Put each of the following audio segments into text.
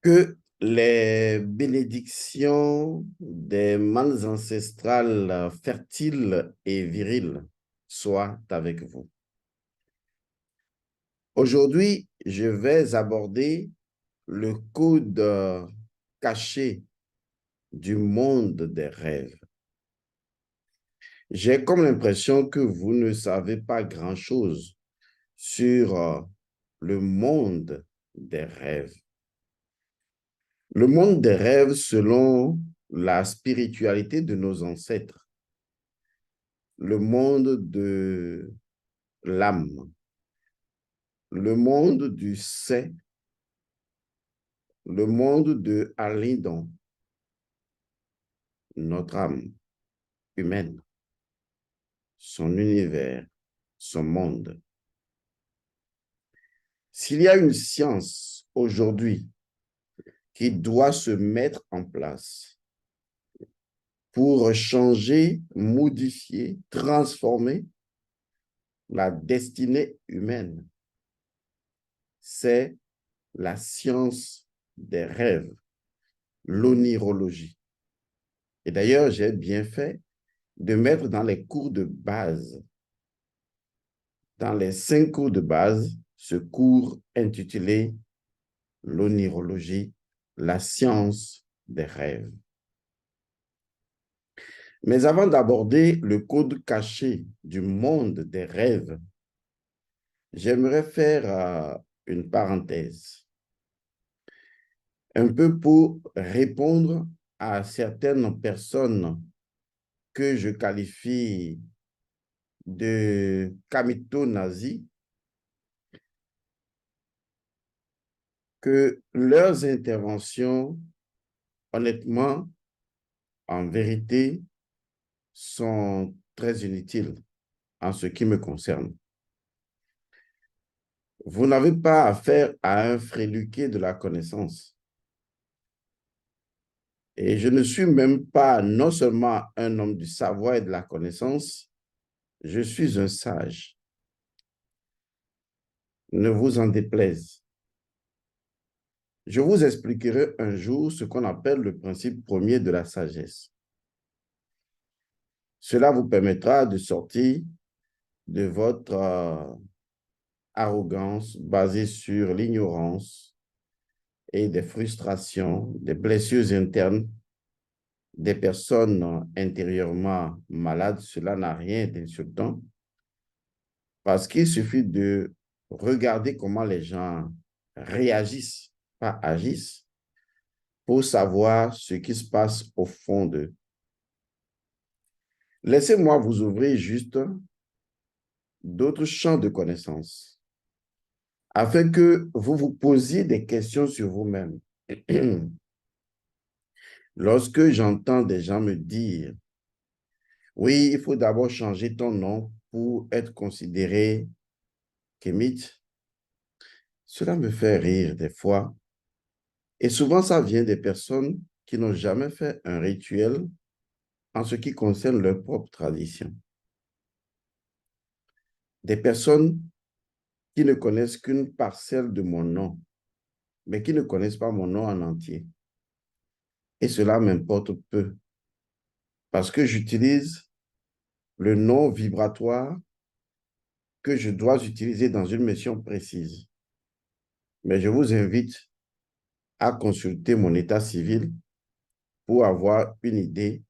Que les bénédictions des mâles ancestrales fertiles et virils soient avec vous. Aujourd'hui, je vais aborder le code caché du monde des rêves. J'ai comme l'impression que vous ne savez pas grand-chose sur le monde des rêves. Le monde des rêves, selon la spiritualité de nos ancêtres, le monde de l'âme, le monde du c'est, le monde de Alindon, notre âme humaine, son univers, son monde. S'il y a une science aujourd'hui qui doit se mettre en place pour changer, modifier, transformer la destinée humaine, c'est la science des rêves, l'onirologie. Et d'ailleurs, j'ai bien fait de mettre dans les cours de base, dans les 5 cours de base, ce cours intitulé l'onirologie, la science des rêves. Mais avant d'aborder le code caché du monde des rêves, j'aimerais faire une parenthèse, un peu pour répondre à certaines personnes que je qualifie de kamito-nazis, que leurs interventions, honnêtement, en vérité, sont très inutiles en ce qui me concerne. Vous n'avez pas affaire à un fréluquet de la connaissance. Et je ne suis même pas non seulement un homme du savoir et de la connaissance, je suis un sage. Ne vous en déplaise. Je vous expliquerai un jour ce qu'on appelle le principe premier de la sagesse. Cela vous permettra de sortir de votre arrogance basée sur l'ignorance et des frustrations, des blessures internes, des personnes intérieurement malades. Cela n'a rien d'insultant parce qu'il suffit de regarder comment les gens réagissent, pas agissent, pour savoir ce qui se passe au fond d'eux. Laissez-moi vous ouvrir juste d'autres champs de connaissances afin que vous vous posiez des questions sur vous-même. Lorsque j'entends des gens me dire « Oui, il faut d'abord changer ton nom pour être considéré kémite », cela me fait rire des fois. Et souvent, ça vient des personnes qui n'ont jamais fait un rituel en ce qui concerne leur propre tradition. Des personnes qui ne connaissent qu'une parcelle de mon nom, mais qui ne connaissent pas mon nom en entier. Et cela m'importe peu, parce que j'utilise le nom vibratoire que je dois utiliser dans une mission précise. Mais je vous invite à consulter mon état civil pour avoir une idée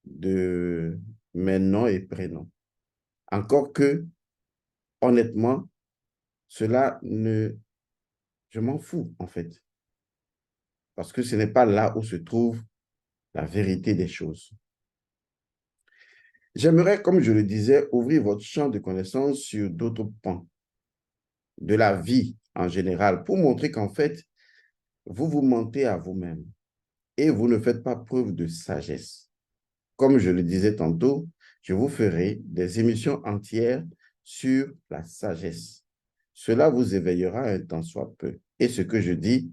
de mes noms et prénoms. Encore que, honnêtement, cela ne... Je m'en fous, en fait, parce que ce n'est pas là où se trouve la vérité des choses. J'aimerais, comme je le disais, ouvrir votre champ de connaissances sur d'autres pans de la vie en général pour montrer qu'en fait, vous vous mentez à vous-même et vous ne faites pas preuve de sagesse. Comme je le disais tantôt, je vous ferai des émissions entières sur la sagesse. Cela vous éveillera un tant soit peu. Et ce que je dis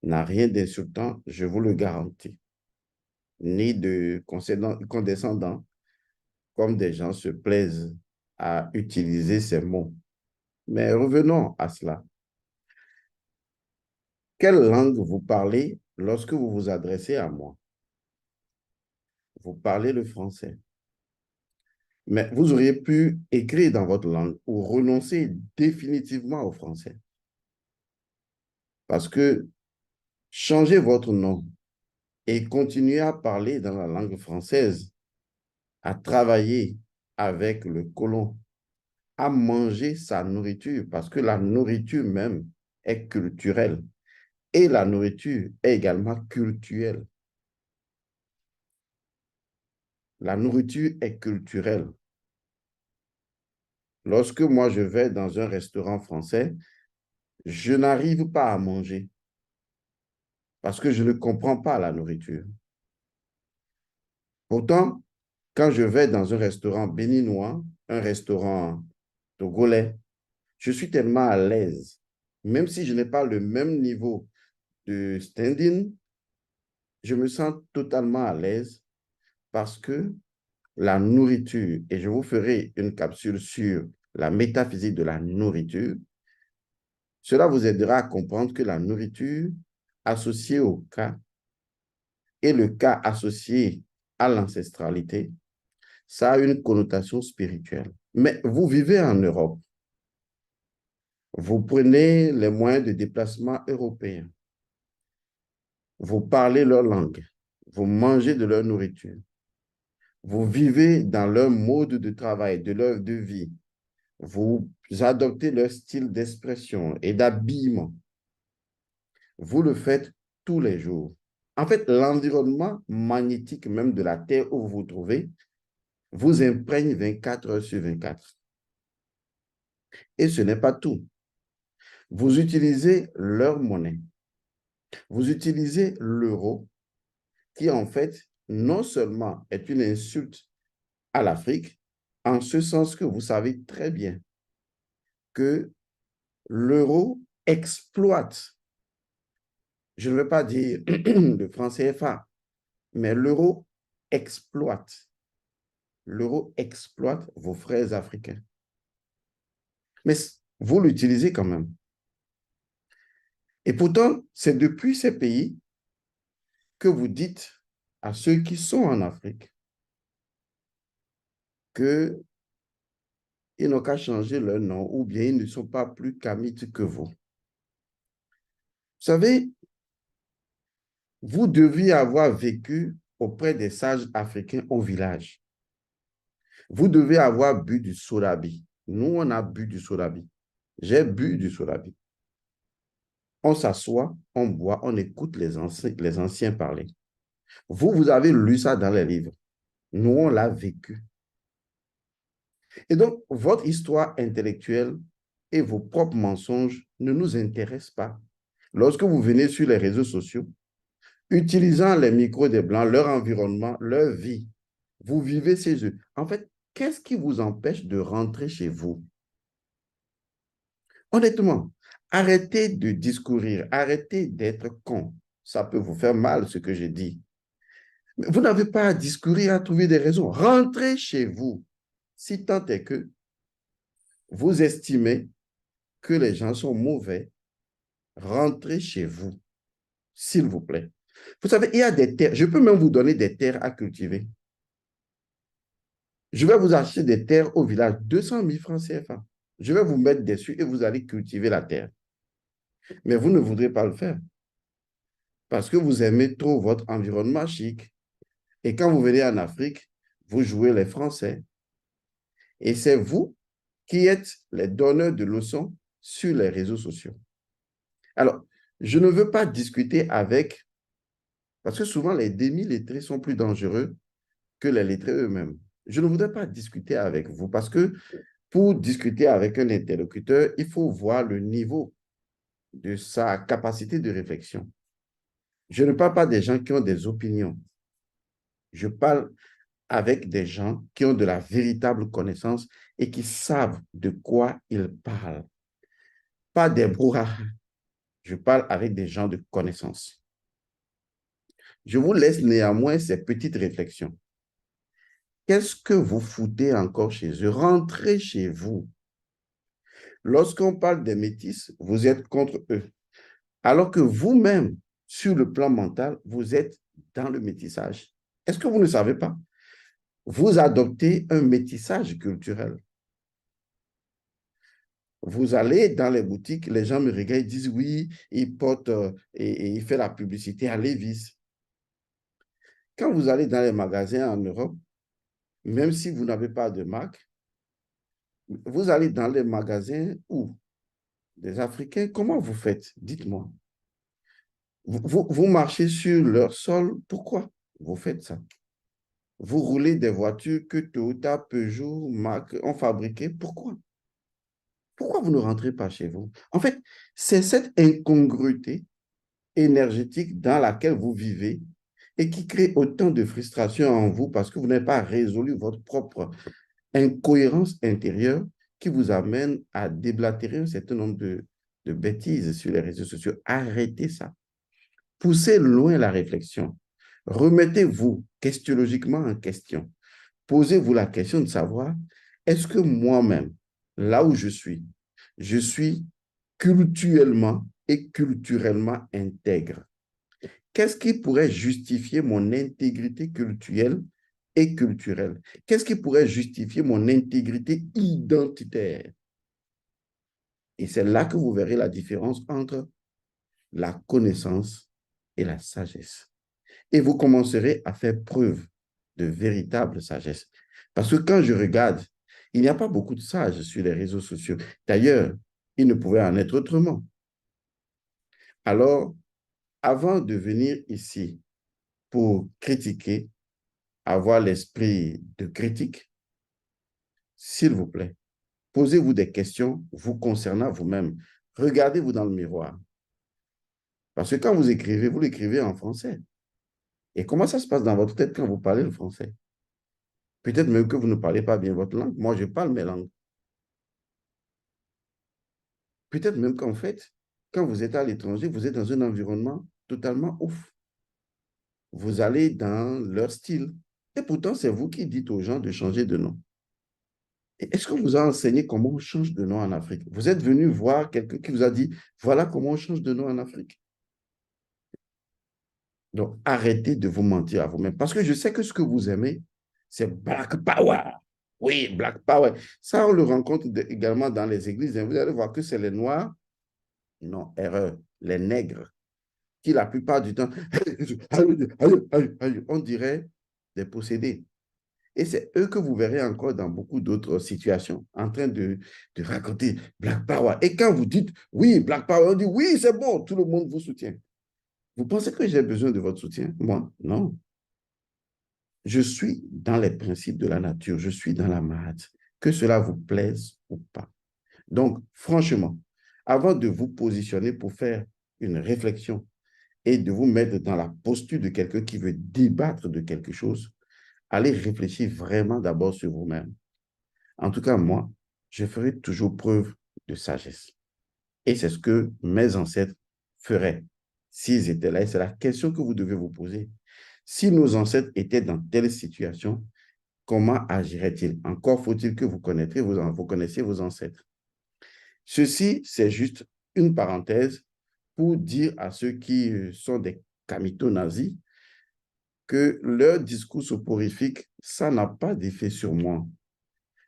n'a rien d'insultant, je vous le garantis, ni de condescendant, comme des gens se plaisent à utiliser ces mots. Mais revenons à cela. Quelle langue vous parlez lorsque vous vous adressez à moi? Vous parlez le français. Mais vous auriez pu écrire dans votre langue ou renoncer définitivement au français. Parce que changer votre nom et continuer à parler dans la langue française, à travailler avec le colon, à manger sa nourriture, parce que la nourriture même est culturelle et la nourriture est également culturelle. La nourriture est culturelle. Lorsque moi je vais dans un restaurant français, je n'arrive pas à manger parce que je ne comprends pas la nourriture. Pourtant, quand je vais dans un restaurant béninois, un restaurant togolais, je suis tellement à l'aise, même si je n'ai pas le même niveau de standing, je me sens totalement à l'aise parce que la nourriture, et je vous ferai une capsule sur la métaphysique de la nourriture, cela vous aidera à comprendre que la nourriture associée au cas et le cas associé à l'ancestralité, ça a une connotation spirituelle. Mais vous vivez en Europe, vous prenez les moyens de déplacement européens, vous parlez leur langue, vous mangez de leur nourriture, vous vivez dans leur mode de travail, de vie, vous adoptez leur style d'expression et d'habillement. Vous le faites tous les jours. En fait, l'environnement magnétique même de la Terre où vous vous trouvez vous imprègne 24 heures sur 24. Et ce n'est pas tout. Vous utilisez leur monnaie. Vous utilisez l'euro, qui en fait, non seulement est une insulte à l'Afrique, en ce sens que vous savez très bien que l'euro exploite, je ne veux pas dire le franc CFA, mais exploite. L'euro exploite vos frères africains. Mais vous l'utilisez quand même. Et pourtant, c'est depuis ces pays que vous dites à ceux qui sont en Afrique qu'ils n'ont qu'à changer leur nom ou bien ils ne sont pas plus kamites que vous. Vous savez, vous deviez avoir vécu auprès des sages africains au village. Vous devez avoir bu du sorabi. Nous, on a bu du sorabi. J'ai bu du sorabi. On s'assoit, on boit, on écoute les anciens parler. Vous, vous avez lu ça dans les livres. Nous, on l'a vécu. Et donc, votre histoire intellectuelle et vos propres mensonges ne nous intéressent pas. Lorsque vous venez sur les réseaux sociaux, utilisant les micros des Blancs, leur environnement, leur vie, vous vivez chez eux. En fait, qu'est-ce qui vous empêche de rentrer chez vous? Honnêtement, arrêtez de discourir, arrêtez d'être con. Ça peut vous faire mal, ce que j'ai dit. Mais vous n'avez pas à discourir, à trouver des raisons. Rentrez chez vous, si tant est que vous estimez que les gens sont mauvais. Rentrez chez vous, s'il vous plaît. Vous savez, il y a des terres, je peux même vous donner des terres à cultiver. Je vais vous acheter des terres au village, 200 000 francs CFA. Je vais vous mettre dessus et vous allez cultiver la terre. Mais vous ne voudrez pas le faire parce que vous aimez trop votre environnement chic. Et quand vous venez en Afrique, vous jouez les Français. Et c'est vous qui êtes les donneurs de leçons sur les réseaux sociaux. Alors, je ne veux pas discuter avec, parce que souvent les demi-lettrés sont plus dangereux que les lettrés eux-mêmes. Je ne voudrais pas discuter avec vous parce que pour discuter avec un interlocuteur, il faut voir le niveau de sa capacité de réflexion. Je ne parle pas des gens qui ont des opinions. Je parle avec des gens qui ont de la véritable connaissance et qui savent de quoi ils parlent. Pas des brouhahas. Je parle avec des gens de connaissance. Je vous laisse néanmoins ces petites réflexions. Qu'est-ce que vous foutez encore chez eux? Rentrez chez vous. Lorsqu'on parle des métis, vous êtes contre eux. Alors que vous-même, sur le plan mental, vous êtes dans le métissage. Est-ce que vous ne savez pas? Vous adoptez un métissage culturel. Vous allez dans les boutiques, les gens me regardent, ils disent oui, il porte et il fait la publicité à Levi's. Quand vous allez dans les magasins en Europe, même si vous n'avez pas de marque, vous allez dans les magasins où des Africains, comment vous faites? Dites-moi. Vous marchez sur leur sol, pourquoi vous faites ça? Vous roulez des voitures que Toyota, Peugeot, Mac ont fabriquées, pourquoi? Pourquoi vous ne rentrez pas chez vous? En fait, c'est cette incongruité énergétique dans laquelle vous vivez et qui crée autant de frustration en vous parce que vous n'avez pas résolu votre propre incohérence intérieure qui vous amène à déblatérer un certain nombre de bêtises sur les réseaux sociaux. Arrêtez ça. Poussez loin la réflexion. Remettez-vous questionnologiquement en question. Posez-vous la question de savoir, est-ce que moi-même, là où je suis culturellement et culturellement intègre? Qu'est-ce qui pourrait justifier mon intégrité culturelle et culturelle? Qu'est-ce qui pourrait justifier mon intégrité identitaire? Et c'est là que vous verrez la différence entre la connaissance et la sagesse. Et vous commencerez à faire preuve de véritable sagesse. Parce que quand je regarde, il n'y a pas beaucoup de sages sur les réseaux sociaux. D'ailleurs, il ne pouvait en être autrement. Alors, avant de venir ici pour critiquer, avoir l'esprit de critique, s'il vous plaît, posez-vous des questions vous concernant vous-même. Regardez-vous dans le miroir. Parce que quand vous l'écrivez en français. Et comment ça se passe dans votre tête quand vous parlez le français? Peut-être même que vous ne parlez pas bien votre langue. Moi, je parle mes langues. Peut-être même qu'en fait, quand vous êtes à l'étranger, vous êtes dans un environnement totalement ouf. Vous allez dans leur style. Et pourtant, c'est vous qui dites aux gens de changer de nom. Est-ce qu'on vous a enseigné comment on change de nom en Afrique? Vous êtes venu voir quelqu'un qui vous a dit, voilà comment on change de nom en Afrique. Donc, arrêtez de vous mentir à vous-même. Parce que je sais que ce que vous aimez, c'est Black Power. Oui, Black Power. Ça, on le rencontre également dans les églises. Vous allez voir que c'est les Noirs. Non, erreur. Les nègres qui, la plupart du temps, on dirait des possédés. Et c'est eux que vous verrez encore dans beaucoup d'autres situations, en train de raconter Black Power. Et quand vous dites, oui, Black Power, on dit, oui, c'est bon, tout le monde vous soutient. Vous pensez que j'ai besoin de votre soutien? Moi, non. Je suis dans les principes de la nature, je suis dans la marade, que cela vous plaise ou pas. Donc, franchement, avant de vous positionner pour faire une réflexion et de vous mettre dans la posture de quelqu'un qui veut débattre de quelque chose, allez réfléchir vraiment d'abord sur vous-même. En tout cas, moi, je ferai toujours preuve de sagesse. Et c'est ce que mes ancêtres feraient s'ils étaient là. Et c'est la question que vous devez vous poser. Si nos ancêtres étaient dans telle situation, comment agiraient-ils? Encore faut-il que vous connaissiez vos ancêtres. Ceci, c'est juste une parenthèse pour dire à ceux qui sont des camitos nazis que leur discours soporifique, ça n'a pas d'effet sur moi.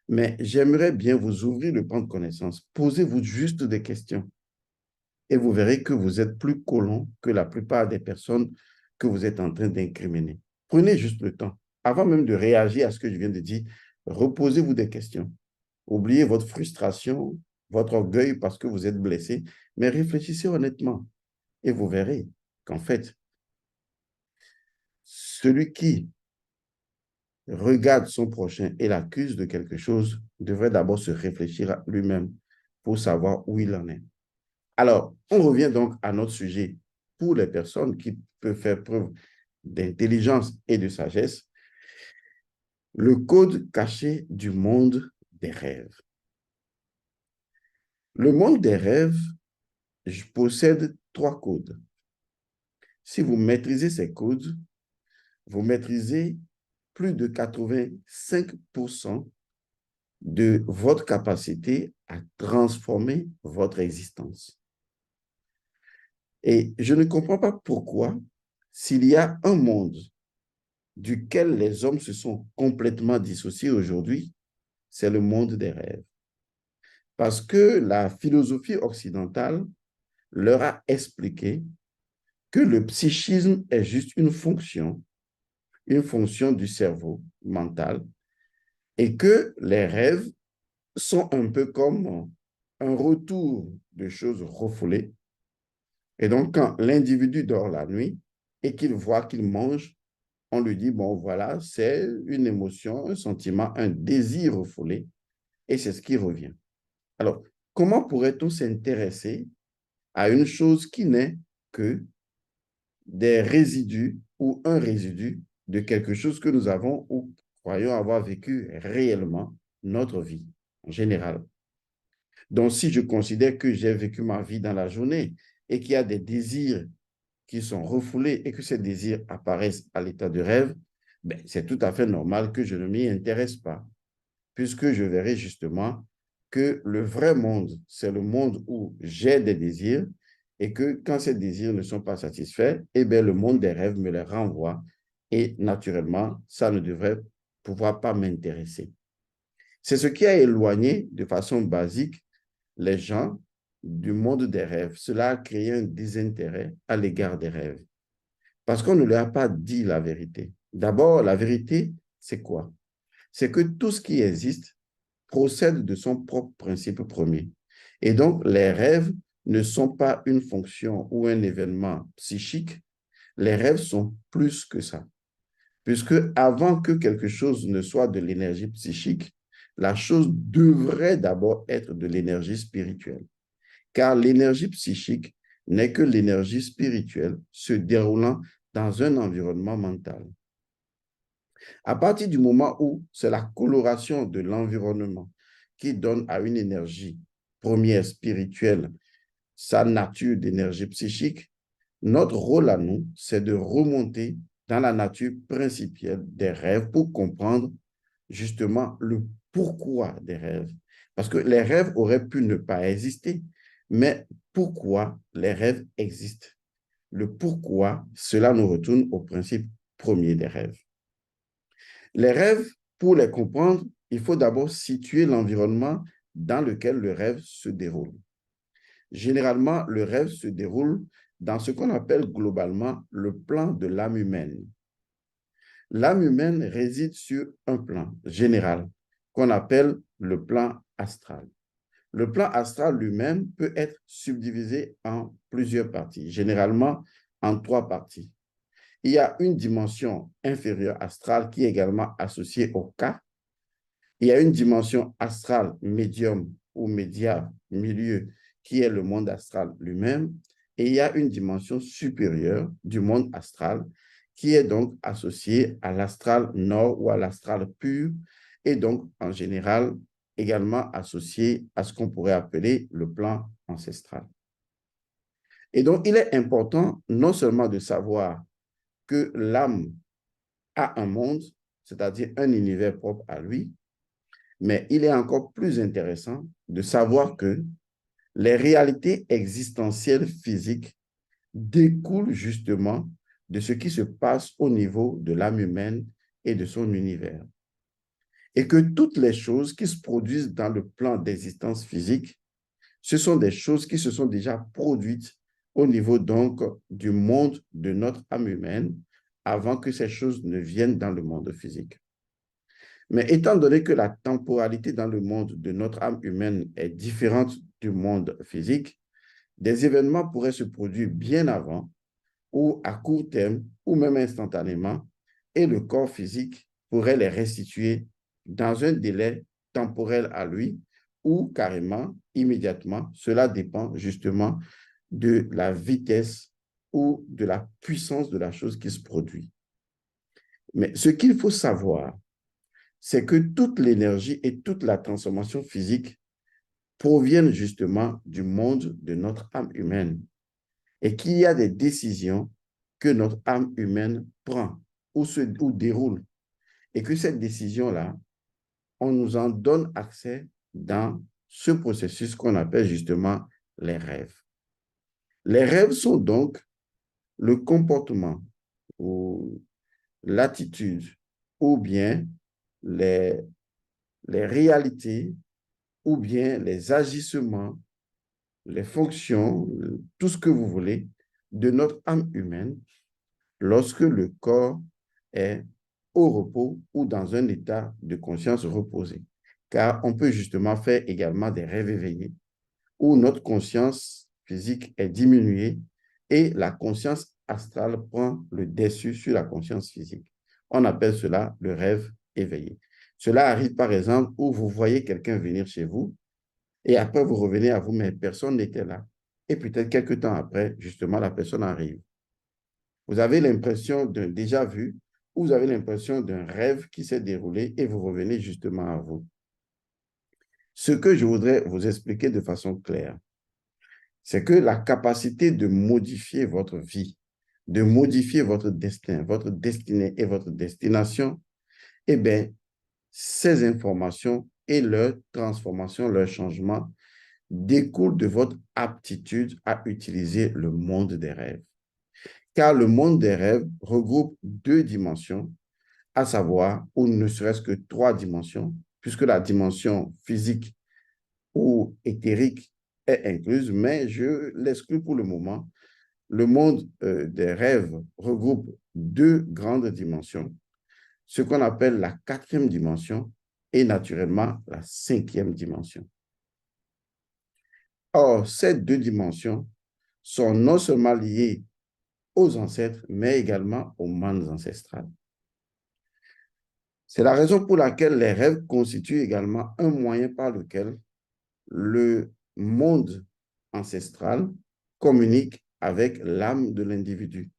Mais j'aimerais bien vous ouvrir le pan de connaissances. Posez-vous juste des questions et vous verrez que vous êtes plus collant que la plupart des personnes que vous êtes en train d'incriminer. Prenez juste le temps. Avant même de réagir à ce que je viens de dire, reposez-vous des questions. Oubliez votre frustration, votre orgueil parce que vous êtes blessé, mais réfléchissez honnêtement et vous verrez qu'en fait, celui qui regarde son prochain et l'accuse de quelque chose devrait d'abord se réfléchir à lui-même pour savoir où il en est. Alors, on revient donc à notre sujet pour les personnes qui peuvent faire preuve d'intelligence et de sagesse, le code caché du monde des rêves. Le monde des rêves possède 3 codes. Si vous maîtrisez ces codes, vous maîtrisez plus de 85% de votre capacité à transformer votre existence. Et je ne comprends pas pourquoi, s'il y a un monde duquel les hommes se sont complètement dissociés aujourd'hui, c'est le monde des rêves. Parce que la philosophie occidentale leur a expliqué que le psychisme est juste une fonction du cerveau mental, et que les rêves sont un peu comme un retour de choses refoulées. Et donc, quand l'individu dort la nuit et qu'il voit qu'il mange, on lui dit, bon, voilà, c'est une émotion, un sentiment, un désir refoulé, et c'est ce qui revient. Alors, comment pourrait-on s'intéresser à une chose qui n'est que des résidus ou un résidu de quelque chose que nous avons ou croyons avoir vécu réellement notre vie en général? Donc, si je considère que j'ai vécu ma vie dans la journée et qu'il y a des désirs qui sont refoulés et que ces désirs apparaissent à l'état de rêve, ben, c'est tout à fait normal que je ne m'y intéresse pas, puisque je verrai justement que le vrai monde, c'est le monde où j'ai des désirs et que quand ces désirs ne sont pas satisfaits, eh bien, le monde des rêves me les renvoie et naturellement, ça ne devrait pouvoir pas m'intéresser. C'est ce qui a éloigné de façon basique les gens du monde des rêves. Cela a créé un désintérêt à l'égard des rêves parce qu'on ne leur a pas dit la vérité. D'abord, la vérité, c'est quoi? C'est que tout ce qui existe procède de son propre principe premier. Et donc, les rêves ne sont pas une fonction ou un événement psychique. Les rêves sont plus que ça. Puisque avant que quelque chose ne soit de l'énergie psychique, la chose devrait d'abord être de l'énergie spirituelle. Car l'énergie psychique n'est que l'énergie spirituelle se déroulant dans un environnement mental. À partir du moment où c'est la coloration de l'environnement qui donne à une énergie première spirituelle sa nature d'énergie psychique, notre rôle à nous, c'est de remonter dans la nature principielle des rêves pour comprendre justement le pourquoi des rêves. Parce que les rêves auraient pu ne pas exister, mais pourquoi les rêves existent? Le pourquoi, cela nous retourne au principe premier des rêves. Les rêves, pour les comprendre, il faut d'abord situer l'environnement dans lequel le rêve se déroule. Généralement, le rêve se déroule dans ce qu'on appelle globalement le plan de l'âme humaine. L'âme humaine réside sur un plan général qu'on appelle le plan astral. Le plan astral lui-même peut être subdivisé en plusieurs parties, généralement en trois parties. Il y a une dimension inférieure astrale qui est également associée au cas. Il y a une dimension astrale médium ou média, milieu, qui est le monde astral lui-même. Et il y a une dimension supérieure du monde astral qui est donc associée à l'astral nord ou à l'astral pur et donc en général également associée à ce qu'on pourrait appeler le plan ancestral. Et donc, il est important non seulement de savoir que l'âme a un monde, c'est-à-dire un univers propre à lui, mais il est encore plus intéressant de savoir que les réalités existentielles physiques découlent justement de ce qui se passe au niveau de l'âme humaine et de son univers. Et que toutes les choses qui se produisent dans le plan d'existence physique, ce sont des choses qui se sont déjà produites au niveau donc du monde de notre âme humaine avant que ces choses ne viennent dans le monde physique. Mais étant donné que la temporalité dans le monde de notre âme humaine est différente du monde physique, des événements pourraient se produire bien avant ou à court terme ou même instantanément et le corps physique pourrait les restituer dans un délai temporel à lui ou carrément immédiatement. Cela dépend justement de la vitesse ou de la puissance de la chose qui se produit. Mais ce qu'il faut savoir, c'est que toute l'énergie et toute la transformation physique proviennent justement du monde de notre âme humaine et qu'il y a des décisions que notre âme humaine prend ou déroule et que cette décision-là, on nous en donne accès dans ce processus qu'on appelle justement les rêves. Les rêves sont donc le comportement ou l'attitude ou bien les, les réalités ou bien les agissements, les fonctions, tout ce que vous voulez de notre âme humaine lorsque le corps est au repos ou dans un état de conscience reposée. Car on peut justement faire également des rêves éveillés où notre conscience physique est diminuée et la conscience astrale prend le dessus sur la conscience physique. On appelle cela le rêve éveillé. Cela arrive par exemple où vous voyez quelqu'un venir chez vous et après vous revenez à vous, mais personne n'était là. Et peut-être quelques temps après, justement, la personne arrive. Vous avez l'impression d'un déjà vu ou vous avez l'impression d'un rêve qui s'est déroulé et vous revenez justement à vous. Ce que je voudrais vous expliquer de façon claire, c'est que la capacité de modifier votre vie, de modifier votre destin, votre destinée et votre destination, eh bien, ces informations et leur transformation, leur changement découlent de votre aptitude à utiliser le monde des rêves. Car le monde des rêves regroupe deux dimensions, à savoir, ou ne serait-ce que trois dimensions, puisque la dimension physique ou éthérique est incluse, mais je l'exclus pour le moment. Le monde des rêves regroupe deux grandes dimensions, ce qu'on appelle la quatrième dimension et naturellement la cinquième dimension. Or, ces deux dimensions sont non seulement liées aux ancêtres, mais également aux mondes ancestrales. C'est la raison pour laquelle les rêves constituent également un moyen par lequel le monde ancestral communique avec l'âme de l'individu.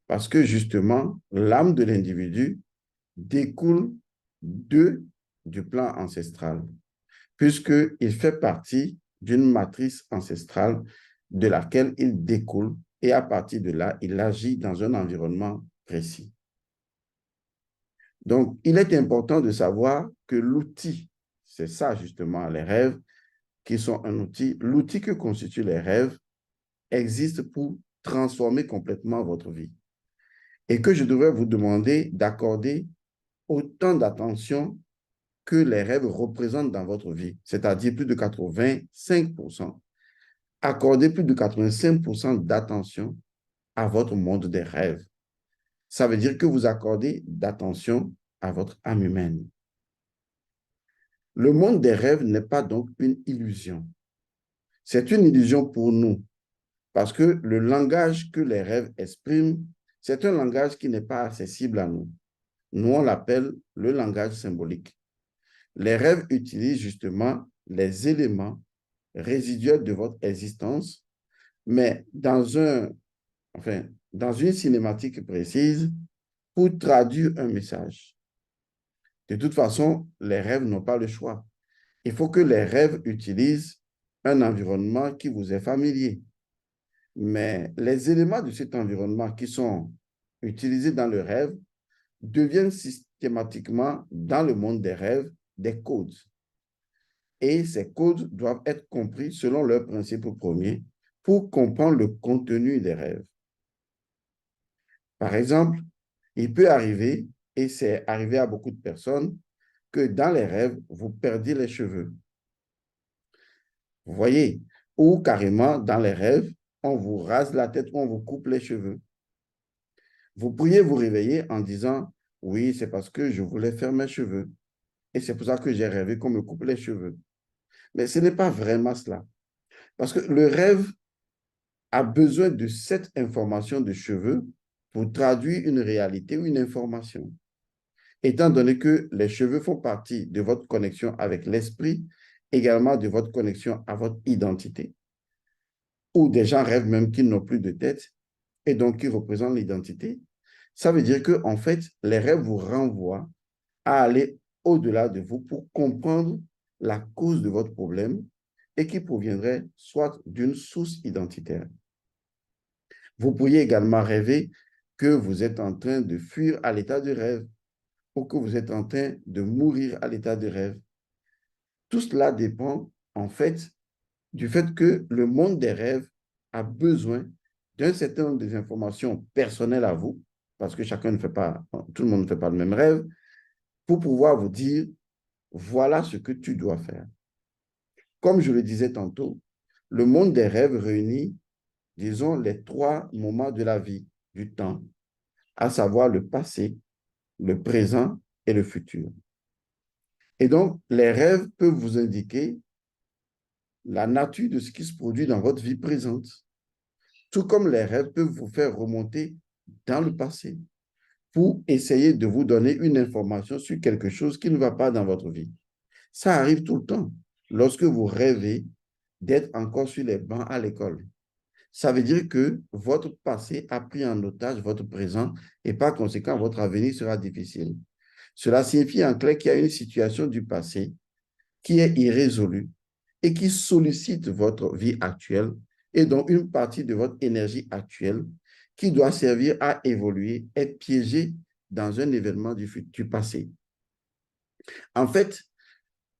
Parce que justement, l'âme de l'individu découle du plan ancestral, puisqu'il fait partie d'une matrice ancestrale de laquelle il découle et à partir de là, il agit dans un environnement précis. Donc, il est important de savoir que l'outil, c'est ça justement, les rêves, qui sont un outil, l'outil que constituent les rêves existe pour transformer complètement votre vie. Et que je devrais vous demander d'accorder autant d'attention que les rêves représentent dans votre vie, c'est-à-dire plus de 85%. Accordez plus de 85% d'attention à votre monde des rêves. Ça veut dire que vous accordez d'attention à votre âme humaine. Le monde des rêves n'est pas donc une illusion. C'est une illusion pour nous, parce que le langage que les rêves expriment, c'est un langage qui n'est pas accessible à nous. Nous, on l'appelle le langage symbolique. Les rêves utilisent justement les éléments résiduels de votre existence, mais dans une cinématique précise pour traduire un message. De toute façon, les rêves n'ont pas le choix. Il faut que les rêves utilisent un environnement qui vous est familier. Mais les éléments de cet environnement qui sont utilisés dans le rêve deviennent systématiquement, dans le monde des rêves, des codes. Et ces codes doivent être compris selon leurs principes premiers pour comprendre le contenu des rêves. Par exemple, il peut arriver, et c'est arrivé à beaucoup de personnes, que dans les rêves, vous perdiez les cheveux. Vous voyez, ou carrément dans les rêves, on vous rase la tête ou on vous coupe les cheveux. Vous pourriez vous réveiller en disant, oui, c'est parce que je voulais faire mes cheveux. Et c'est pour ça que j'ai rêvé qu'on me coupe les cheveux. Mais ce n'est pas vraiment cela. Parce que le rêve a besoin de cette information de cheveux pour traduire une réalité ou une information. Étant donné que les cheveux font partie de votre connexion avec l'esprit, également de votre connexion à votre identité, ou des gens rêvent même qu'ils n'ont plus de tête et donc qui représentent l'identité, ça veut dire que en fait, les rêves vous renvoient à aller au-delà de vous pour comprendre la cause de votre problème et qui proviendrait soit d'une source identitaire. Vous pourriez également rêver que vous êtes en train de fuir à l'état de rêve ou que vous êtes en train de mourir à l'état de rêve. Tout cela dépend en fait du fait que le monde des rêves a besoin d'un certain nombre d'informations personnelles à vous, parce que chacun ne fait pas, tout le monde ne fait pas le même rêve, pour pouvoir vous dire, voilà ce que tu dois faire. Comme je le disais tantôt, le monde des rêves réunit, disons, les 3 moments de la vie, du temps, à savoir le passé, le présent et le futur. Et donc, les rêves peuvent vous indiquer la nature de ce qui se produit dans votre vie présente, tout comme les rêves peuvent vous faire remonter dans le passé pour essayer de vous donner une information sur quelque chose qui ne va pas dans votre vie. Ça arrive tout le temps lorsque vous rêvez d'être encore sur les bancs à l'école. Ça veut dire que votre passé a pris en otage votre présent et par conséquent, votre avenir sera difficile. Cela signifie en clair qu'il y a une situation du passé qui est irrésolue et qui sollicite votre vie actuelle et donc une partie de votre énergie actuelle qui doit servir à évoluer, est piégée dans un événement du passé. En fait,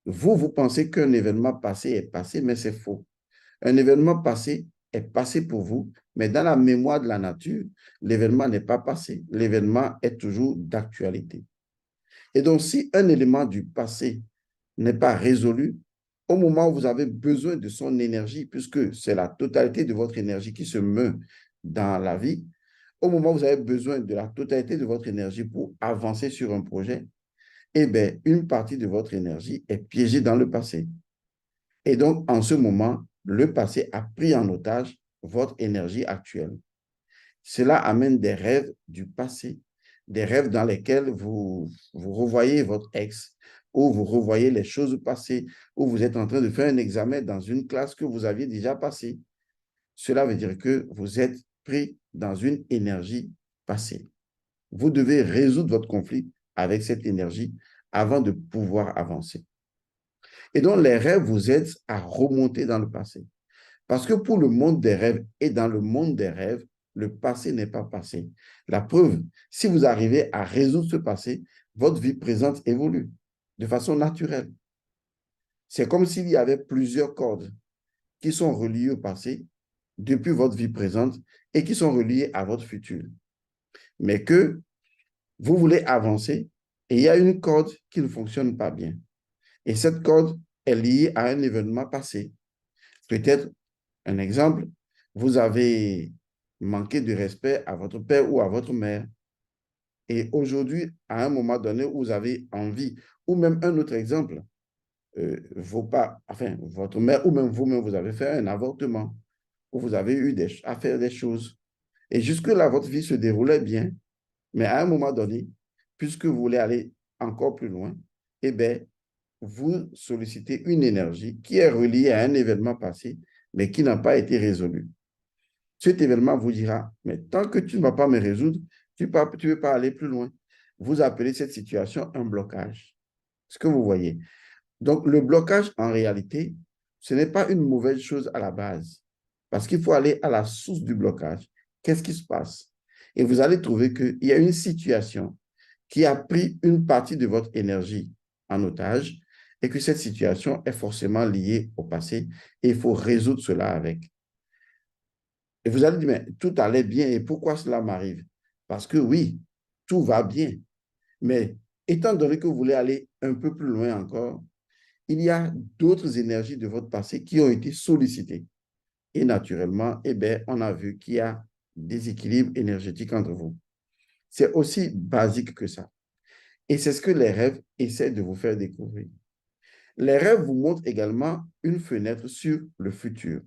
vous pensez qu'un événement passé est passé, mais c'est faux. Un événement passé est passé pour vous, mais dans la mémoire de la nature, l'événement n'est pas passé. L'événement est toujours d'actualité. Et donc, si un élément du passé n'est pas résolu, au moment où vous avez besoin de son énergie, puisque c'est la totalité de votre énergie qui se meut dans la vie, au moment où vous avez besoin de la totalité de votre énergie pour avancer sur un projet, eh bien, une partie de votre énergie est piégée dans le passé. Et donc, en ce moment, le passé a pris en otage votre énergie actuelle. Cela amène des rêves du passé, des rêves dans lesquels vous revoyez votre ex, ou vous revoyez les choses passées, ou vous êtes en train de faire un examen dans une classe que vous aviez déjà passée. Cela veut dire que vous êtes pris dans une énergie passée. Vous devez résoudre votre conflit avec cette énergie avant de pouvoir avancer. Et donc, les rêves vous aident à remonter dans le passé. Parce que pour le monde des rêves et dans le monde des rêves, le passé n'est pas passé. La preuve, si vous arrivez à résoudre ce passé, votre vie présente évolue de façon naturelle. C'est comme s'il y avait plusieurs cordes qui sont reliées au passé depuis votre vie présente et qui sont reliées à votre futur. Mais que vous voulez avancer et il y a une corde qui ne fonctionne pas bien. Et cette corde est liée à un événement passé. Peut-être, un exemple, vous avez manqué de respect à votre père ou à votre mère. Et aujourd'hui, à un moment donné où vous avez envie, ou même un autre exemple, votre mère ou même vous-même, vous avez fait un avortement, ou vous avez eu à faire des choses. Et jusque-là, votre vie se déroulait bien, mais à un moment donné, puisque vous voulez aller encore plus loin, eh bien, vous sollicitez une énergie qui est reliée à un événement passé, mais qui n'a pas été résolu. Cet événement vous dira, mais tant que tu ne vas pas me résoudre, tu ne veux pas aller plus loin. Vous appelez cette situation un blocage. Ce que vous voyez. Donc, le blocage, en réalité, ce n'est pas une mauvaise chose à la base, parce qu'il faut aller à la source du blocage. Qu'est-ce qui se passe? Et vous allez trouver qu'il y a une situation qui a pris une partie de votre énergie en otage et que cette situation est forcément liée au passé et il faut résoudre cela avec. Et vous allez dire, mais tout allait bien et pourquoi cela m'arrive? Parce que oui, tout va bien. Mais étant donné que vous voulez aller un peu plus loin encore, il y a d'autres énergies de votre passé qui ont été sollicitées. Et naturellement, eh bien, on a vu qu'il y a des équilibres énergétiques entre vous. C'est aussi basique que ça. Et c'est ce que les rêves essaient de vous faire découvrir. Les rêves vous montrent également une fenêtre sur le futur.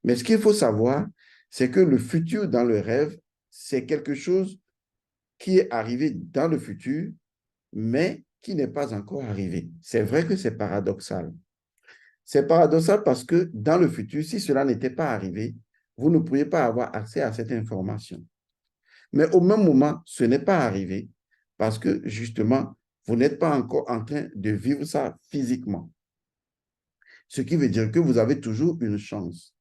Mais ce qu'il faut savoir, c'est que le futur dans le rêve, c'est quelque chose qui est arrivé dans le futur, mais qui n'est pas encore arrivé. C'est vrai que c'est paradoxal. C'est paradoxal parce que dans le futur, si cela n'était pas arrivé, vous ne pourriez pas avoir accès à cette information. Mais au même moment, ce n'est pas arrivé parce que justement, vous n'êtes pas encore en train de vivre ça physiquement. Ce qui veut dire que vous avez toujours une chance.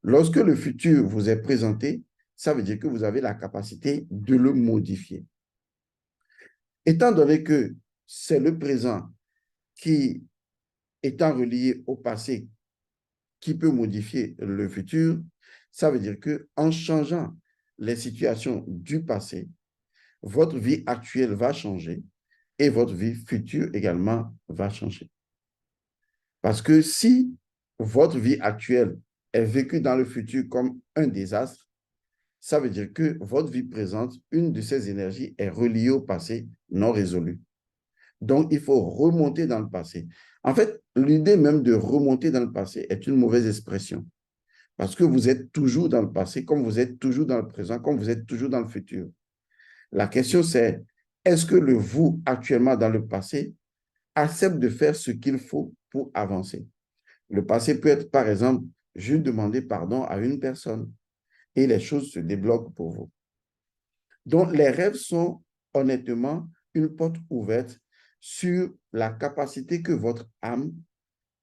Lorsque le futur vous est présenté, ça veut dire que vous avez la capacité de le modifier. Étant donné que c'est le présent qui, étant relié au passé, qui peut modifier le futur, Ça veut dire qu'en changeant les situations du passé, votre vie actuelle va changer et votre vie future également va changer. Parce que si votre vie actuelle est vécue dans le futur comme un désastre, ça veut dire que votre vie présente, une de ces énergies est reliée au passé non résolu. Donc, il faut remonter dans le passé. En fait, l'idée même de remonter dans le passé est une mauvaise expression. Parce que vous êtes toujours dans le passé, comme vous êtes toujours dans le présent, comme vous êtes toujours dans le futur. La question, c'est, est-ce que le vous actuellement dans le passé accepte de faire ce qu'il faut pour avancer? Le passé peut être, par exemple, juste demander pardon à une personne et les choses se débloquent pour vous. Donc, les rêves sont honnêtement une porte ouverte sur la capacité que votre âme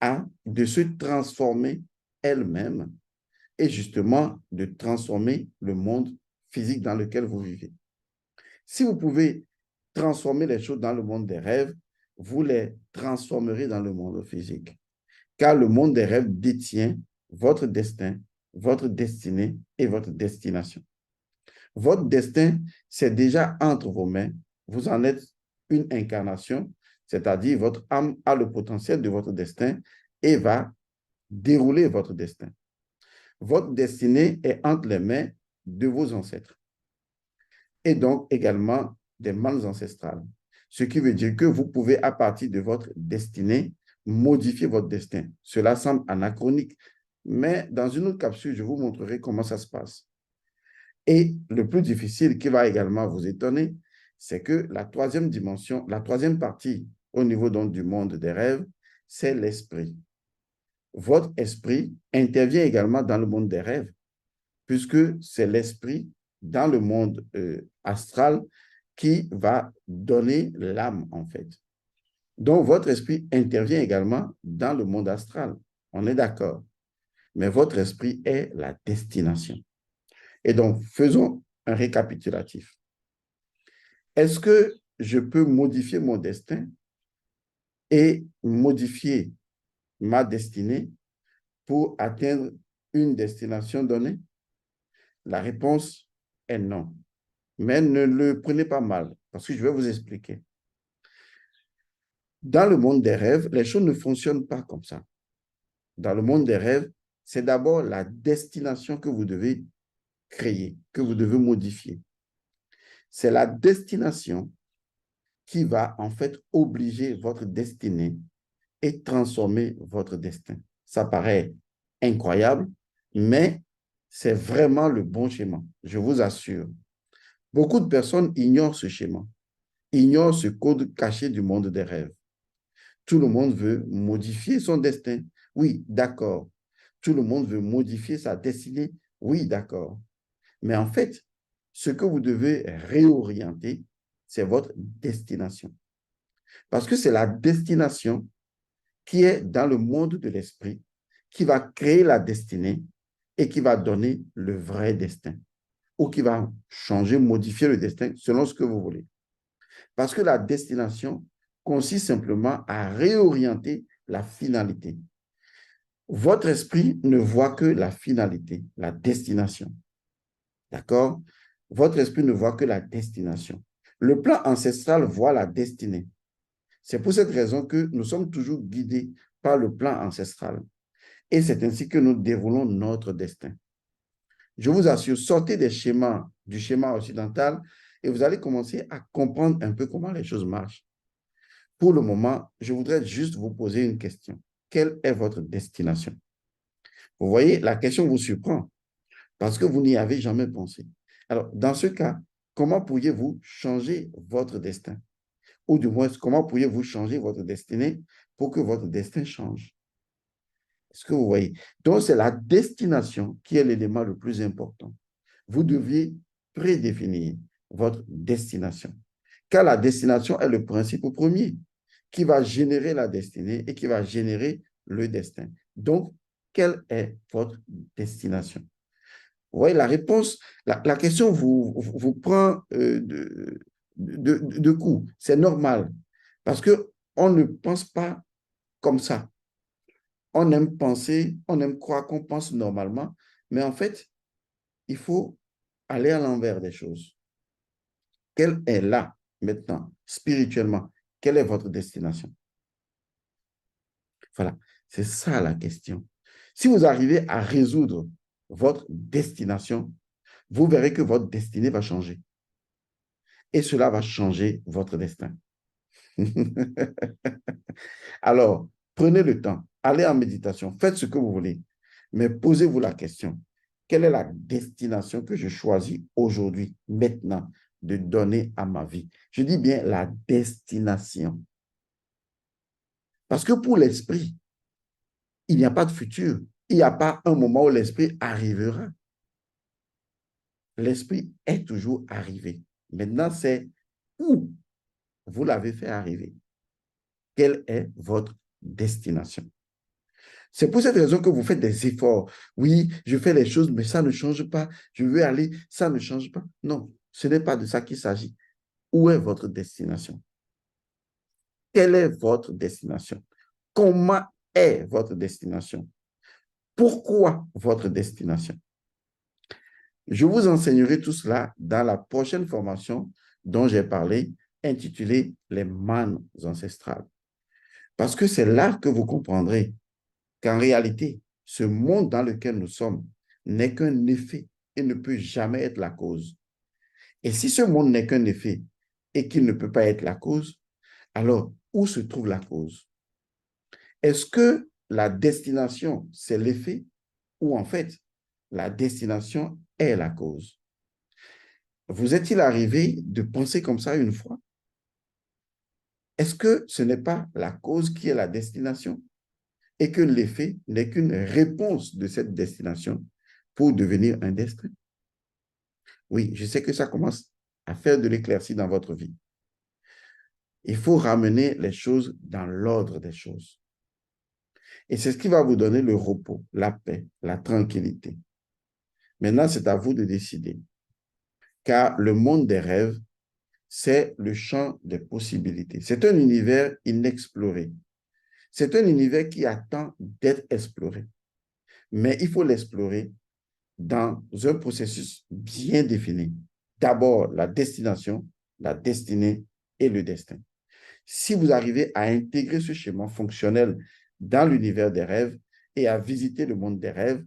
a de se transformer elle-même et justement de transformer le monde physique dans lequel vous vivez. Si vous pouvez transformer les choses dans le monde des rêves, vous les transformerez dans le monde physique. Car le monde des rêves détient votre destin, votre destinée et votre destination. Votre destin, c'est déjà entre vos mains. Vous en êtes une incarnation, c'est-à-dire votre âme a le potentiel de votre destin et va dérouler votre destin. Votre destinée est entre les mains de vos ancêtres et donc également des mânes ancestrales. Ce qui veut dire que vous pouvez, à partir de votre destinée, modifier votre destin. Cela semble anachronique, mais dans une autre capsule, je vous montrerai comment ça se passe. Et le plus difficile qui va également vous étonner, c'est que la troisième dimension, la troisième partie au niveau donc du monde des rêves, c'est l'esprit. Votre esprit intervient également dans le monde des rêves, puisque c'est l'esprit dans le monde astral qui va donner l'âme, en fait. Donc, votre esprit intervient également dans le monde astral. On est d'accord. Mais votre esprit est la destination. Et donc, faisons un récapitulatif. Est-ce que je peux modifier mon destin et modifier ma destinée pour atteindre une destination donnée? La réponse est non. Mais ne le prenez pas mal, parce que je vais vous expliquer. Dans le monde des rêves, les choses ne fonctionnent pas comme ça. Dans le monde des rêves, c'est d'abord la destination que vous devez créer, que vous devez modifier. C'est la destination qui va en fait obliger votre destinée et transformer votre destin. Ça paraît incroyable, mais c'est vraiment le bon schéma, je vous assure. Beaucoup de personnes ignorent ce schéma, ignorent ce code caché du monde des rêves. Tout le monde veut modifier son destin. Oui, d'accord. Tout le monde veut modifier sa destinée. Oui, d'accord. Mais en fait, ce que vous devez réorienter, c'est votre destination. Parce que c'est la destination qui est dans le monde de l'esprit, qui va créer la destinée et qui va donner le vrai destin, ou qui va changer, modifier le destin selon ce que vous voulez. Parce que la destination consiste simplement à réorienter la finalité. Votre esprit ne voit que la finalité, la destination. D'accord? Votre esprit ne voit que la destination. Le plan ancestral voit la destinée. C'est pour cette raison que nous sommes toujours guidés par le plan ancestral. Et c'est ainsi que nous déroulons notre destin. Je vous assure, sortez du schéma occidental et vous allez commencer à comprendre un peu comment les choses marchent. Pour le moment, je voudrais juste vous poser une question. Quelle est votre destination? Vous voyez, la question vous surprend parce que vous n'y avez jamais pensé. Alors, dans ce cas, comment pourriez-vous changer votre destin? Ou du moins, comment pourriez-vous changer votre destinée pour que votre destin change? Est-ce que vous voyez? Donc, c'est la destination qui est l'élément le plus important. Vous deviez prédéfinir votre destination. Car la destination est le principe premier qui va générer la destinée et qui va générer le destin. Donc, quelle est votre destination? Vous voyez, la réponse, la question vous prend de coup. C'est normal parce qu'on ne pense pas comme ça. On aime penser, on aime croire qu'on pense normalement, mais en fait, il faut aller à l'envers des choses. Quelle est là, maintenant, spirituellement, quelle est votre destination? Voilà, c'est ça la question. Si vous arrivez à résoudre votre destination, vous verrez que votre destinée va changer. Et cela va changer votre destin. Alors, prenez le temps, allez en méditation, faites ce que vous voulez, mais posez-vous la question. Quelle est la destination que je choisis aujourd'hui, maintenant, de donner à ma vie? Je dis bien la destination. Parce que pour l'esprit, il n'y a pas de futur. Il n'y a pas un moment où l'esprit arrivera. L'esprit est toujours arrivé. Maintenant, c'est où vous l'avez fait arriver. Quelle est votre destination? C'est pour cette raison que vous faites des efforts. Oui, je fais les choses, mais ça ne change pas. Je veux aller, ça ne change pas. Non, ce n'est pas de ça qu'il s'agit. Où est votre destination? Quelle est votre destination? Comment est votre destination? Pourquoi votre destination? Je vous enseignerai tout cela dans la prochaine formation dont j'ai parlé, intitulée Les mannes ancestrales. Parce que c'est là que vous comprendrez qu'en réalité, ce monde dans lequel nous sommes n'est qu'un effet et ne peut jamais être la cause. Et si ce monde n'est qu'un effet et qu'il ne peut pas être la cause, alors où se trouve la cause? Est-ce que la destination, c'est l'effet ou en fait, la destination est la cause? Vous est-il arrivé de penser comme ça une fois? Est-ce que ce n'est pas la cause qui est la destination et que l'effet n'est qu'une réponse de cette destination pour devenir un destin? Oui, je sais que ça commence à faire de l'éclaircie dans votre vie. Il faut ramener les choses dans l'ordre des choses. Et c'est ce qui va vous donner le repos, la paix, la tranquillité. Maintenant, c'est à vous de décider. Car le monde des rêves, c'est le champ des possibilités. C'est un univers inexploré. C'est un univers qui attend d'être exploré. Mais il faut l'explorer dans un processus bien défini. D'abord, la destination, la destinée et le destin. Si vous arrivez à intégrer ce schéma fonctionnel dans l'univers des rêves et à visiter le monde des rêves,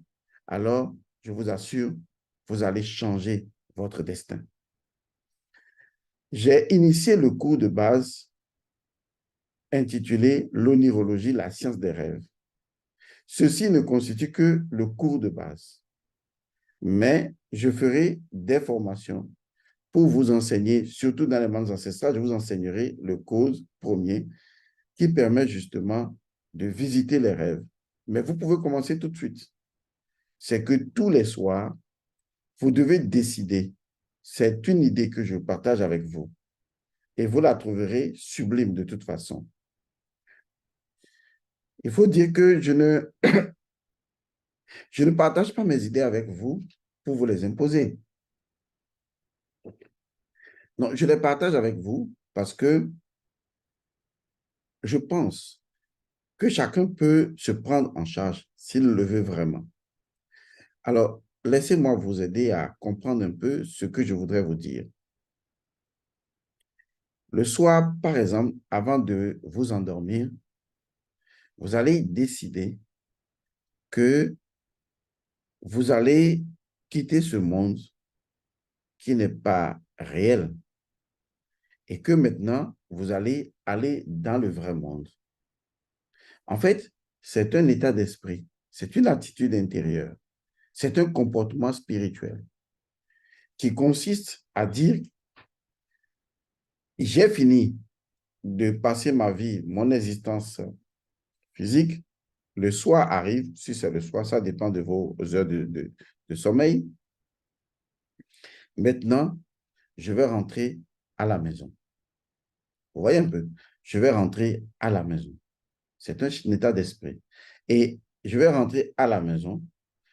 alors, je vous assure, vous allez changer votre destin. J'ai initié le cours de base intitulé L'onirologie, la science des rêves. Ceci ne constitue que le cours de base, mais je ferai des formations pour vous enseigner, surtout dans les mondes ancestrales, je vous enseignerai le cause premier qui permet justement de visiter les rêves. Mais vous pouvez commencer tout de suite. C'est que tous les soirs, vous devez décider. C'est une idée que je partage avec vous. Et vous la trouverez sublime de toute façon. Il faut dire que je ne partage pas mes idées avec vous pour vous les imposer. Non, je les partage avec vous parce que je pense que chacun peut se prendre en charge s'il le veut vraiment. Alors, laissez-moi vous aider à comprendre un peu ce que je voudrais vous dire. Le soir, par exemple, avant de vous endormir, vous allez décider que vous allez quitter ce monde qui n'est pas réel et que maintenant, vous allez aller dans le vrai monde. En fait, c'est un état d'esprit, c'est une attitude intérieure, c'est un comportement spirituel qui consiste à dire, j'ai fini de passer ma vie, mon existence physique, le soir arrive, si c'est le soir, ça dépend de vos heures de sommeil. Maintenant, je vais rentrer à la maison. Vous voyez un peu, je vais rentrer à la maison. C'est un état d'esprit. Et je vais rentrer à la maison,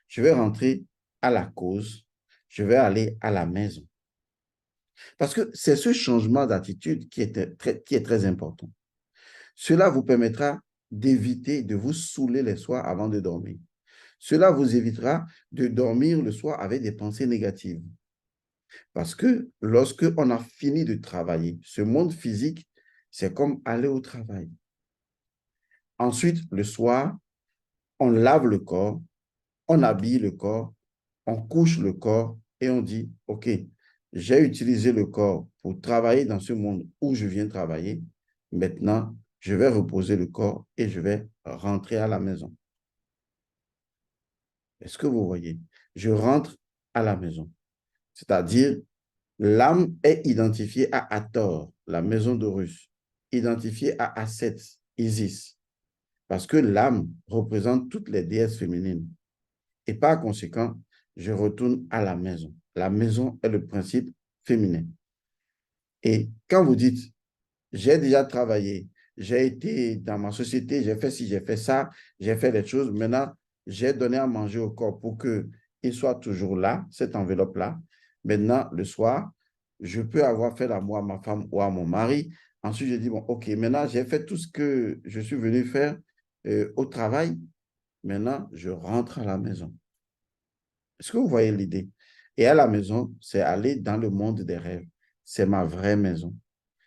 je vais rentrer à la cause, je vais aller à la maison. Parce que c'est ce changement d'attitude qui est très important. Cela vous permettra d'éviter de vous saouler les soirs avant de dormir. Cela vous évitera de dormir le soir avec des pensées négatives. Parce que lorsque on a fini de travailler, ce monde physique, c'est comme aller au travail. Ensuite, le soir, on lave le corps, on habille le corps, on couche le corps et on dit, OK, j'ai utilisé le corps pour travailler dans ce monde où je viens travailler. Maintenant, je vais reposer le corps et je vais rentrer à la maison. Est-ce que vous voyez? Je rentre à la maison. C'est-à-dire, l'âme est identifiée à Hathor, la maison d'Horus, identifiée à Asset, Isis, parce que l'âme représente toutes les déesses féminines. Et par conséquent, je retourne à la maison. La maison est le principe féminin. Et quand vous dites, j'ai déjà travaillé, j'ai été dans ma société, j'ai fait ci, j'ai fait ça, j'ai fait des choses, maintenant, j'ai donné à manger au corps pour qu'il soit toujours là, cette enveloppe-là. Maintenant, le soir, je peux avoir fait l'amour à ma femme ou à mon mari. Ensuite, je dis, bon, OK, maintenant, j'ai fait tout ce que je suis venu faire au travail. Maintenant, je rentre à la maison. Est-ce que vous voyez l'idée? Et à la maison, c'est aller dans le monde des rêves. C'est ma vraie maison.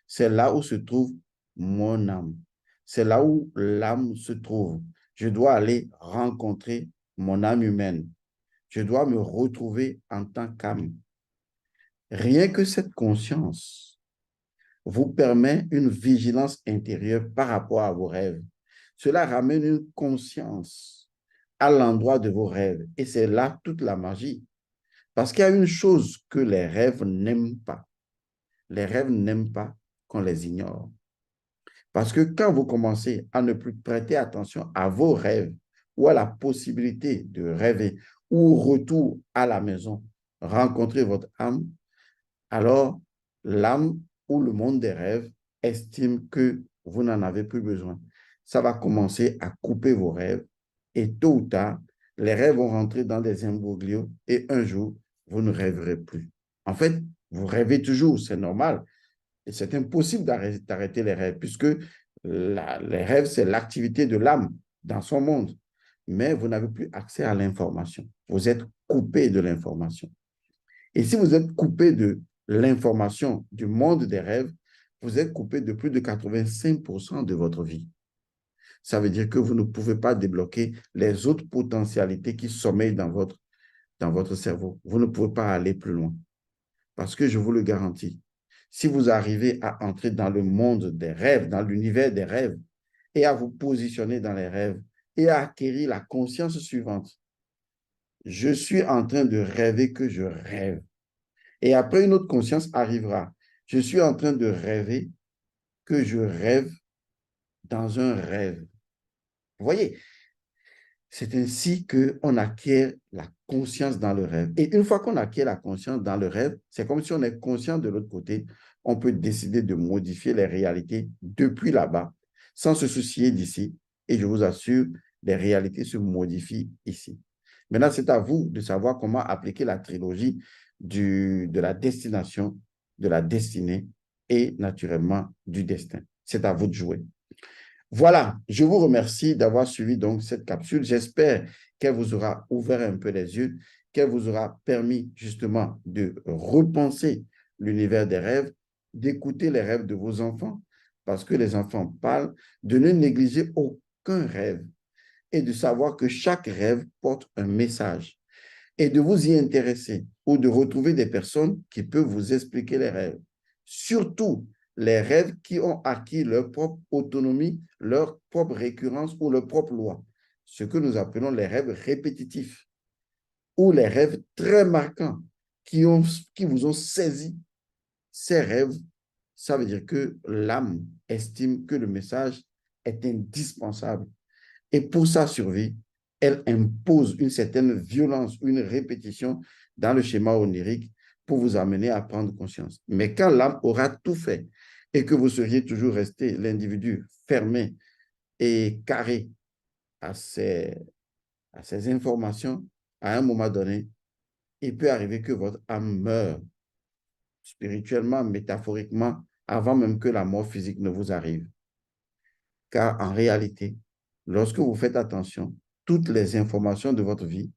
C'est là où se trouve mon âme. C'est là où l'âme se trouve. Je dois aller rencontrer mon âme humaine. Je dois me retrouver en tant qu'âme. Rien que cette conscience vous permet une vigilance intérieure par rapport à vos rêves. Cela ramène une conscience à l'endroit de vos rêves. Et c'est là toute la magie. Parce qu'il y a une chose que les rêves n'aiment pas. Les rêves n'aiment pas qu'on les ignore. Parce que quand vous commencez à ne plus prêter attention à vos rêves ou à la possibilité de rêver ou au retour à la maison, rencontrer votre âme, alors l'âme ou le monde des rêves estime que vous n'en avez plus besoin. Ça va commencer à couper vos rêves et tôt ou tard, les rêves vont rentrer dans des imbroglios et un jour, vous ne rêverez plus. En fait, vous rêvez toujours, c'est normal. Et c'est impossible d'arrêter les rêves, puisque les rêves, c'est l'activité de l'âme dans son monde. Mais vous n'avez plus accès à l'information. Vous êtes coupé de l'information. Et si vous êtes coupé de l'information du monde des rêves, vous êtes coupé de plus de 85% de votre vie. Ça veut dire que vous ne pouvez pas débloquer les autres potentialités qui sommeillent dans votre cerveau. Vous ne pouvez pas aller plus loin. Parce que je vous le garantis, si vous arrivez à entrer dans le monde des rêves, dans l'univers des rêves, et à vous positionner dans les rêves, et à acquérir la conscience suivante, je suis en train de rêver que je rêve. Et après, une autre conscience arrivera. Je suis en train de rêver que je rêve dans un rêve. Vous voyez, c'est ainsi qu'on acquiert la conscience dans le rêve. Et une fois qu'on acquiert la conscience dans le rêve, c'est comme si on est conscient de l'autre côté. On peut décider de modifier les réalités depuis là-bas, sans se soucier d'ici. Et je vous assure, les réalités se modifient ici. Maintenant, c'est à vous de savoir comment appliquer la trilogie de la destination, de la destinée et naturellement du destin. C'est à vous de jouer. Voilà, je vous remercie d'avoir suivi donc cette capsule. J'espère qu'elle vous aura ouvert un peu les yeux, qu'elle vous aura permis justement de repenser l'univers des rêves, d'écouter les rêves de vos enfants, parce que les enfants parlent, de ne négliger aucun rêve et de savoir que chaque rêve porte un message et de vous y intéresser ou de retrouver des personnes qui peuvent vous expliquer les rêves. Surtout les rêves qui ont acquis leur propre autonomie, leur propre récurrence ou leur propre loi. Ce que nous appelons les rêves répétitifs ou les rêves très marquants qui vous ont saisi. Ces rêves, ça veut dire que l'âme estime que le message est indispensable. Et pour sa survie, elle impose une certaine violence, une répétition dans le schéma onirique pour vous amener à prendre conscience. Mais quand l'âme aura tout fait et que vous seriez toujours resté l'individu fermé et carré à ces informations, à un moment donné, il peut arriver que votre âme meure spirituellement, métaphoriquement, avant même que la mort physique ne vous arrive. Car en réalité, lorsque vous faites attention, toutes les informations de votre vie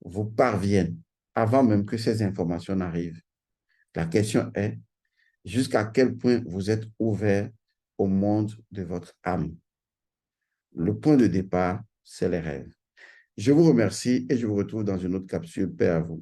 vous parviennent avant même que ces informations n'arrivent. La question est, jusqu'à quel point vous êtes ouvert au monde de votre âme? Le point de départ, c'est les rêves. Je vous remercie et je vous retrouve dans une autre capsule. Paix à vous.